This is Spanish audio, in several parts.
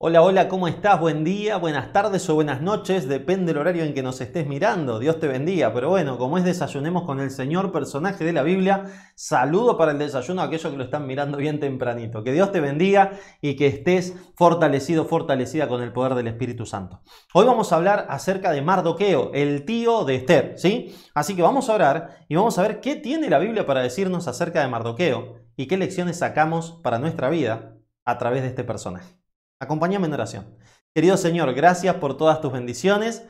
Hola, hola, ¿cómo estás? Buen día, buenas tardes o buenas noches, depende del horario en que nos estés mirando. Dios te bendiga. Pero bueno, como es Desayunemos con el Señor, personaje de la Biblia, saludo para el desayuno a aquellos que lo están mirando bien tempranito. Que Dios te bendiga y que estés fortalecido, fortalecida con el poder del Espíritu Santo. Hoy vamos a hablar acerca de Mardoqueo, el tío de Esther, ¿sí? Así que vamos a orar y vamos a ver qué tiene la Biblia para decirnos acerca de Mardoqueo y qué lecciones sacamos para nuestra vida a través de este personaje. Acompáñame en oración. Querido Señor, gracias por todas tus bendiciones.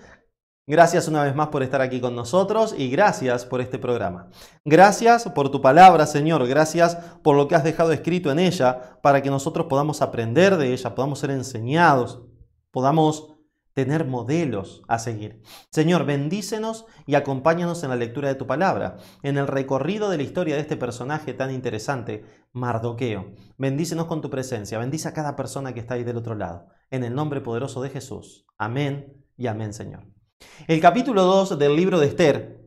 Gracias una vez más por estar aquí con nosotros y gracias por este programa. Gracias por tu palabra, Señor. Gracias por lo que has dejado escrito en ella para que nosotros podamos aprender de ella, podamos ser enseñados, podamos tener modelos a seguir. Señor, bendícenos y acompáñanos en la lectura de tu palabra, en el recorrido de la historia de este personaje tan interesante, Mardoqueo. Bendícenos con tu presencia, bendice a cada persona que está ahí del otro lado. En el nombre poderoso de Jesús. Amén y amén, Señor. El capítulo 2 del libro de Esther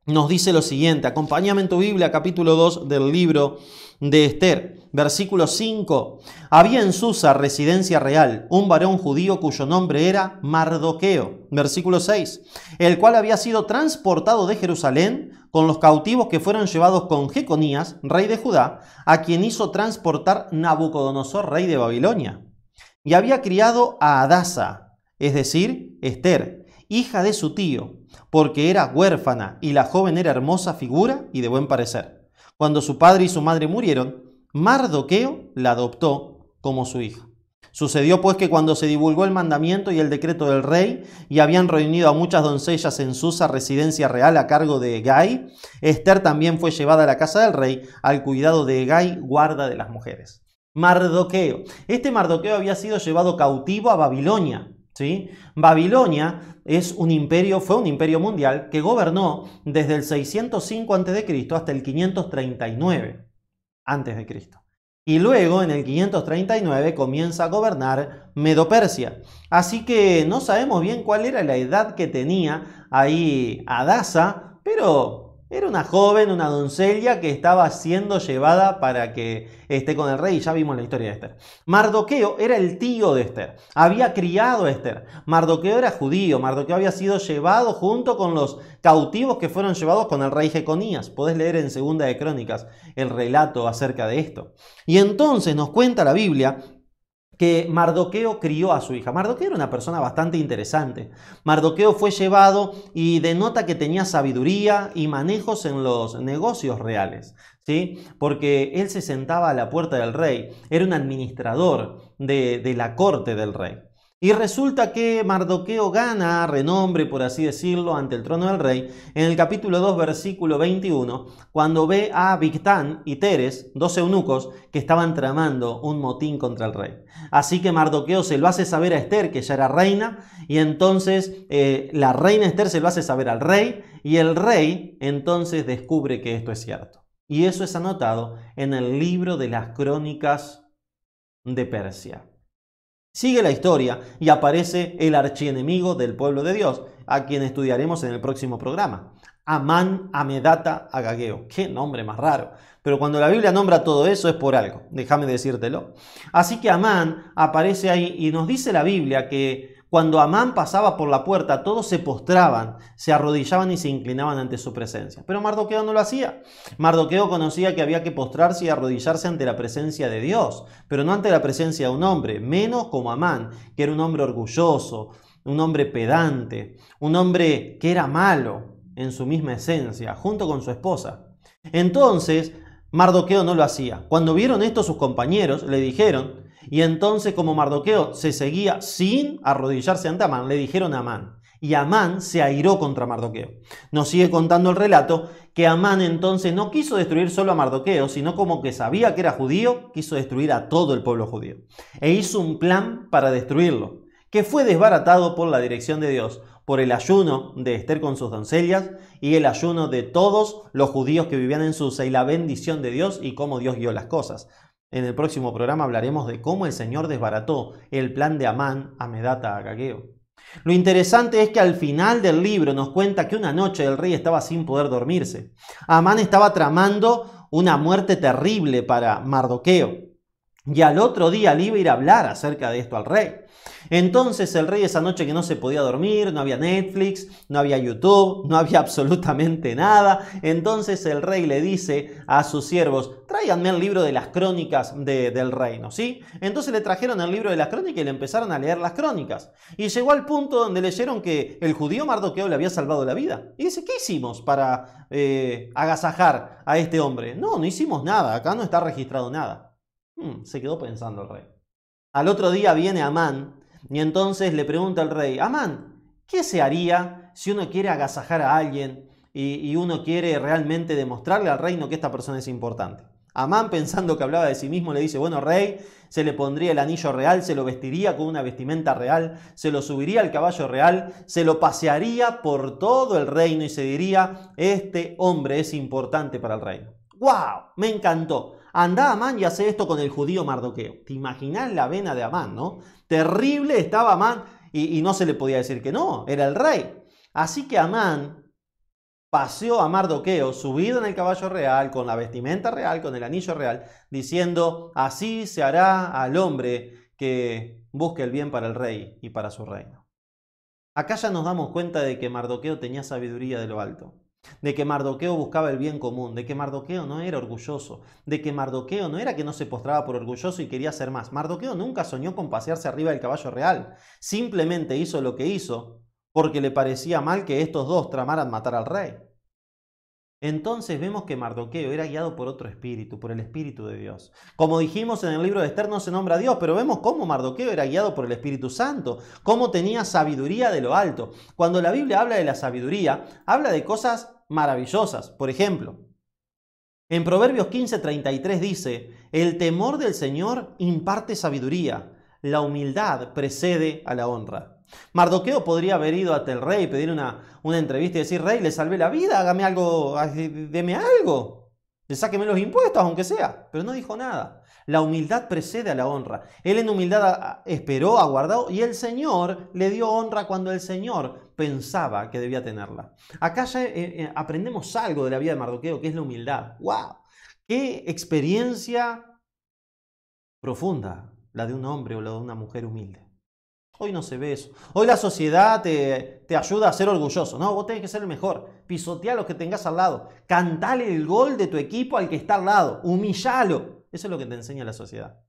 nos dice lo siguiente. Acompáñame en tu Biblia, capítulo 2 del libro de Esther, versículo 5. Había en Susa, residencia real, un varón judío cuyo nombre era Mardoqueo. Versículo 6. El cual había sido transportado de Jerusalén con los cautivos que fueron llevados con Jeconías, rey de Judá, a quien hizo transportar Nabucodonosor, rey de Babilonia. Y había criado a Hadasa, es decir, Esther, hija de su tío, porque era huérfana y la joven era hermosa figura y de buen parecer. Cuando su padre y su madre murieron, Mardoqueo la adoptó como su hija. Sucedió pues que cuando se divulgó el mandamiento y el decreto del rey y habían reunido a muchas doncellas en Susa, residencia real a cargo de Hegai, Esther también fue llevada a la casa del rey al cuidado de Hegai, guarda de las mujeres. Mardoqueo. Este Mardoqueo había sido llevado cautivo a Babilonia. ¿Sí? Babilonia fue un imperio mundial que gobernó desde el 605 a.C. hasta el 539 a.C. Y luego en el 539 comienza a gobernar Medo-Persia. Así que no sabemos bien cuál era la edad que tenía ahí Hadasa, pero era una joven, una doncella que estaba siendo llevada para que esté con el rey. Y ya vimos la historia de Esther. Mardoqueo era el tío de Esther. Había criado a Esther. Mardoqueo era judío. Mardoqueo había sido llevado junto con los cautivos que fueron llevados con el rey Jeconías. Podés leer en Segunda de Crónicas el relato acerca de esto. Y entonces nos cuenta la Biblia que Mardoqueo crió a su hija. Mardoqueo era una persona bastante interesante. Mardoqueo fue llevado y denota que tenía sabiduría y manejos en los negocios reales, ¿sí? Porque él se sentaba a la puerta del rey, era un administrador de la corte del rey. Y resulta que Mardoqueo gana renombre, por así decirlo, ante el trono del rey en el capítulo 2, versículo 21, cuando ve a Bigtán y Teres, dos eunucos, que estaban tramando un motín contra el rey. Así que Mardoqueo se lo hace saber a Esther, que ya era reina, y entonces la reina Esther se lo hace saber al rey, y el rey entonces descubre que esto es cierto. Y eso es anotado en el libro de las Crónicas de Persia. Sigue la historia y aparece el archienemigo del pueblo de Dios, a quien estudiaremos en el próximo programa. Amán Amedata Agageo. Qué nombre más raro. Pero cuando la Biblia nombra todo eso es por algo. Déjame decírtelo. Así que Amán aparece ahí y nos dice la Biblia que cuando Amán pasaba por la puerta, todos se postraban, se arrodillaban y se inclinaban ante su presencia. Pero Mardoqueo no lo hacía. Mardoqueo conocía que había que postrarse y arrodillarse ante la presencia de Dios, pero no ante la presencia de un hombre, menos como Amán, que era un hombre orgulloso, un hombre pedante, un hombre que era malo en su misma esencia, junto con su esposa. Entonces, Mardoqueo no lo hacía. Cuando vieron esto sus compañeros, le dijeron, y entonces como Mardoqueo se seguía sin arrodillarse ante Amán, le dijeron a Amán. Y Amán se airó contra Mardoqueo. Nos sigue contando el relato que Amán entonces no quiso destruir solo a Mardoqueo, sino como que sabía que era judío, quiso destruir a todo el pueblo judío. E hizo un plan para destruirlo, que fue desbaratado por la dirección de Dios, por el ayuno de Esther con sus doncellas y el ayuno de todos los judíos que vivían en Susa y la bendición de Dios y cómo Dios guió las cosas. En el próximo programa hablaremos de cómo el Señor desbarató el plan de Amán Amedata Agageo. Lo interesante es que al final del libro nos cuenta que una noche el rey estaba sin poder dormirse. Amán estaba tramando una muerte terrible para Mardoqueo. Y al otro día le iba a ir a hablar acerca de esto al rey. Entonces el rey esa noche que no se podía dormir, no había Netflix, no había YouTube, no había absolutamente nada. Entonces el rey le dice a sus siervos, tráiganme el libro de las crónicas del reino, ¿sí? Entonces le trajeron el libro de las crónicas y le empezaron a leer las crónicas. Y llegó al punto donde leyeron que el judío Mardoqueo le había salvado la vida. Y dice, ¿qué hicimos para agasajar a este hombre? No hicimos nada, acá no está registrado nada. Se quedó pensando el rey. Al otro día viene Amán y entonces le pregunta al rey, Amán, ¿qué se haría si uno quiere agasajar a alguien y uno quiere realmente demostrarle al reino que esta persona es importante? Amán, pensando que hablaba de sí mismo, le dice, bueno, rey, se le pondría el anillo real, se lo vestiría con una vestimenta real, se lo subiría al caballo real, se lo pasearía por todo el reino y se diría, este hombre es importante para el reino. ¡Wow! Me encantó. Anda Amán y hace esto con el judío Mardoqueo. ¿Te imaginás la vena de Amán, no? Terrible estaba Amán y no se le podía decir que no, era el rey. Así que Amán paseó a Mardoqueo subido en el caballo real, con la vestimenta real, con el anillo real, diciendo, así se hará al hombre que busque el bien para el rey y para su reino. Acá ya nos damos cuenta de que Mardoqueo tenía sabiduría de lo alto, de que Mardoqueo buscaba el bien común, de que Mardoqueo no era orgulloso, de que Mardoqueo no era que no se postraba por orgulloso y quería ser más. Mardoqueo nunca soñó con pasearse arriba del caballo real, simplemente hizo lo que hizo porque le parecía mal que estos dos tramaran matar al rey. Entonces vemos que Mardoqueo era guiado por otro espíritu, por el Espíritu de Dios. Como dijimos en el libro de Esther no se nombra a Dios, pero vemos cómo Mardoqueo era guiado por el Espíritu Santo, cómo tenía sabiduría de lo alto. Cuando la Biblia habla de la sabiduría, habla de cosas maravillosas. Por ejemplo, en Proverbios 15:33 dice, el temor del Señor imparte sabiduría, la humildad precede a la honra. Mardoqueo podría haber ido hasta el rey, pedir una entrevista y decir, rey, le salvé la vida, hágame algo, deme algo, sáqueme los impuestos, aunque sea. Pero no dijo nada. La humildad precede a la honra. Él en humildad esperó, aguardó, y el Señor le dio honra cuando el Señor pensaba que debía tenerla. Acá ya aprendemos algo de la vida de Mardoqueo, que es la humildad. ¡Wow! ¡Qué experiencia profunda la de un hombre o la de una mujer humilde! Hoy no se ve eso. Hoy la sociedad te ayuda a ser orgulloso. No, vos tenés que ser el mejor. Pisotea a los que tengas al lado. Cantale el gol de tu equipo al que está al lado. Humillalo. Eso es lo que te enseña la sociedad.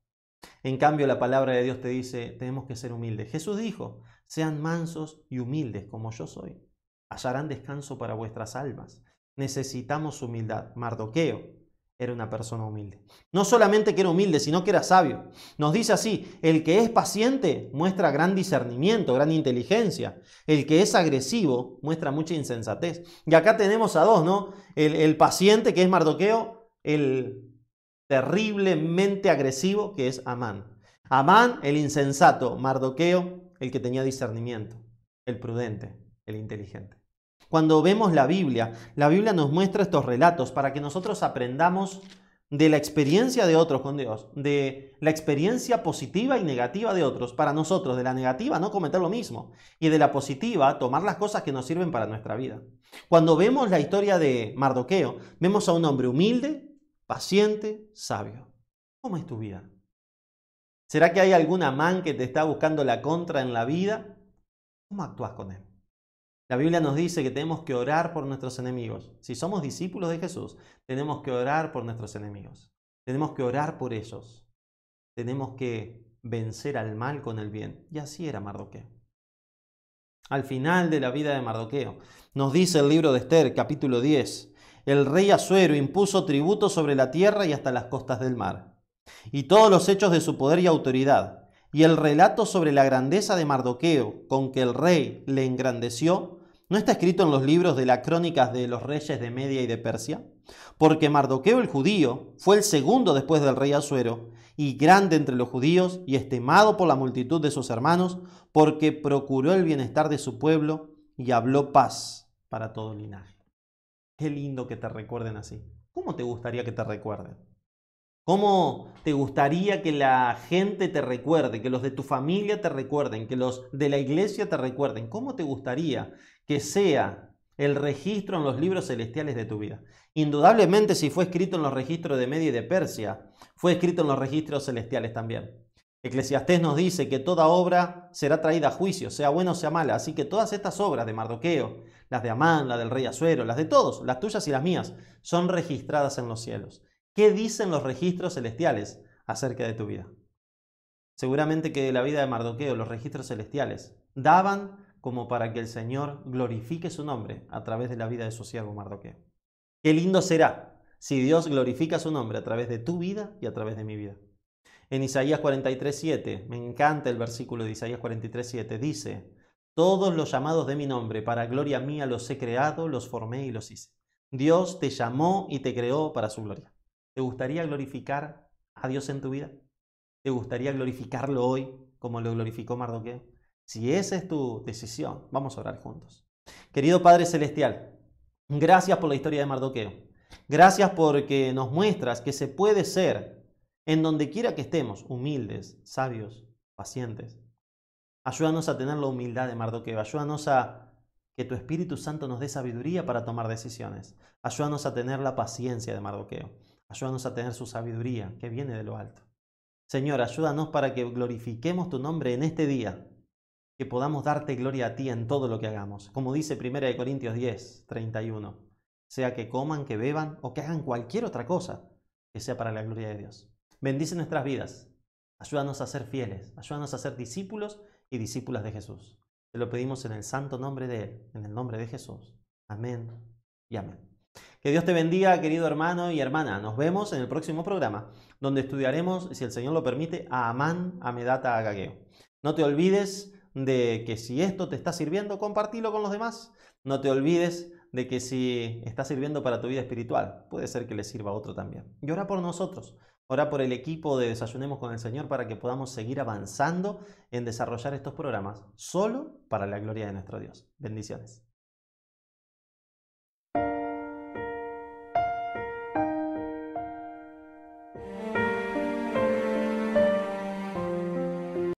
En cambio, la palabra de Dios te dice, tenemos que ser humildes. Jesús dijo, sean mansos y humildes como yo soy. Hallarán descanso para vuestras almas. Necesitamos humildad. Mardoqueo era una persona humilde. No solamente que era humilde, sino que era sabio. Nos dice así, el que es paciente muestra gran discernimiento, gran inteligencia. El que es agresivo muestra mucha insensatez. Y acá tenemos a dos, ¿no? El paciente, que es Mardoqueo, el terriblemente agresivo, que es Amán. Amán, el insensato. Mardoqueo, el que tenía discernimiento. El prudente, el inteligente. Cuando vemos la Biblia nos muestra estos relatos para que nosotros aprendamos de la experiencia de otros con Dios, de la experiencia positiva y negativa de otros, para nosotros, de la negativa no cometer lo mismo, y de la positiva tomar las cosas que nos sirven para nuestra vida. Cuando vemos la historia de Mardoqueo, vemos a un hombre humilde, paciente, sabio. ¿Cómo es tu vida? ¿Será que hay algún Amán que te está buscando la contra en la vida? ¿Cómo actúas con él? La Biblia nos dice que tenemos que orar por nuestros enemigos. Si somos discípulos de Jesús, tenemos que orar por nuestros enemigos. Tenemos que orar por ellos. Tenemos que vencer al mal con el bien. Y así era Mardoqueo. Al final de la vida de Mardoqueo, nos dice el libro de Esther, capítulo 10, el rey Asuero impuso tributo sobre la tierra y hasta las costas del mar, y todos los hechos de su poder y autoridad, y el relato sobre la grandeza de Mardoqueo con que el rey le engrandeció, ¿no está escrito en los libros de las crónicas de los reyes de Media y de Persia? Porque Mardoqueo el judío fue el segundo después del rey Asuero, y grande entre los judíos, y estimado por la multitud de sus hermanos, porque procuró el bienestar de su pueblo, y habló paz para todo linaje. Qué lindo que te recuerden así. ¿Cómo te gustaría que te recuerden? ¿Cómo te gustaría que la gente te recuerde, que los de tu familia te recuerden, que los de la iglesia te recuerden? ¿Cómo te gustaría que sea el registro en los libros celestiales de tu vida. Indudablemente, si fue escrito en los registros de Media y de Persia, fue escrito en los registros celestiales también. Eclesiastés nos dice que toda obra será traída a juicio, sea buena o sea mala. Así que todas estas obras de Mardoqueo, las de Amán, la del rey Asuero, las de todos, las tuyas y las mías, son registradas en los cielos. ¿Qué dicen los registros celestiales acerca de tu vida? Seguramente que la vida de Mardoqueo, los registros celestiales, daban como para que el Señor glorifique su nombre a través de la vida de su siervo Mardoqueo. Qué lindo será si Dios glorifica su nombre a través de tu vida y a través de mi vida. En Isaías 43:7, me encanta el versículo de Isaías 43:7, dice: todos los llamados de mi nombre, para gloria mía los he creado, los formé y los hice. Dios te llamó y te creó para su gloria. ¿Te gustaría glorificar a Dios en tu vida? ¿Te gustaría glorificarlo hoy como lo glorificó Mardoqueo? Si esa es tu decisión, vamos a orar juntos. Querido Padre Celestial, gracias por la historia de Mardoqueo. Gracias porque nos muestras que se puede ser, en donde quiera que estemos, humildes, sabios, pacientes. Ayúdanos a tener la humildad de Mardoqueo. Ayúdanos a que tu Espíritu Santo nos dé sabiduría para tomar decisiones. Ayúdanos a tener la paciencia de Mardoqueo. Ayúdanos a tener su sabiduría que viene de lo alto. Señor, ayúdanos para que glorifiquemos tu nombre en este día, que podamos darte gloria a ti en todo lo que hagamos. Como dice 1 Corintios 10:31, sea que coman, que beban o que hagan cualquier otra cosa, que sea para la gloria de Dios. Bendice nuestras vidas. Ayúdanos a ser fieles. Ayúdanos a ser discípulos y discípulas de Jesús. Te lo pedimos en el santo nombre de Él, en el nombre de Jesús. Amén y amén. Que Dios te bendiga, querido hermano y hermana. Nos vemos en el próximo programa, donde estudiaremos, si el Señor lo permite, a Amán, Amedata, Agageo. No te olvides de que si esto te está sirviendo, compartilo con los demás. No te olvides de que si está sirviendo para tu vida espiritual, puede ser que le sirva a otro también. Y ora por nosotros. Ora por el equipo de Desayunemos con el Señor para que podamos seguir avanzando en desarrollar estos programas solo para la gloria de nuestro Dios. Bendiciones.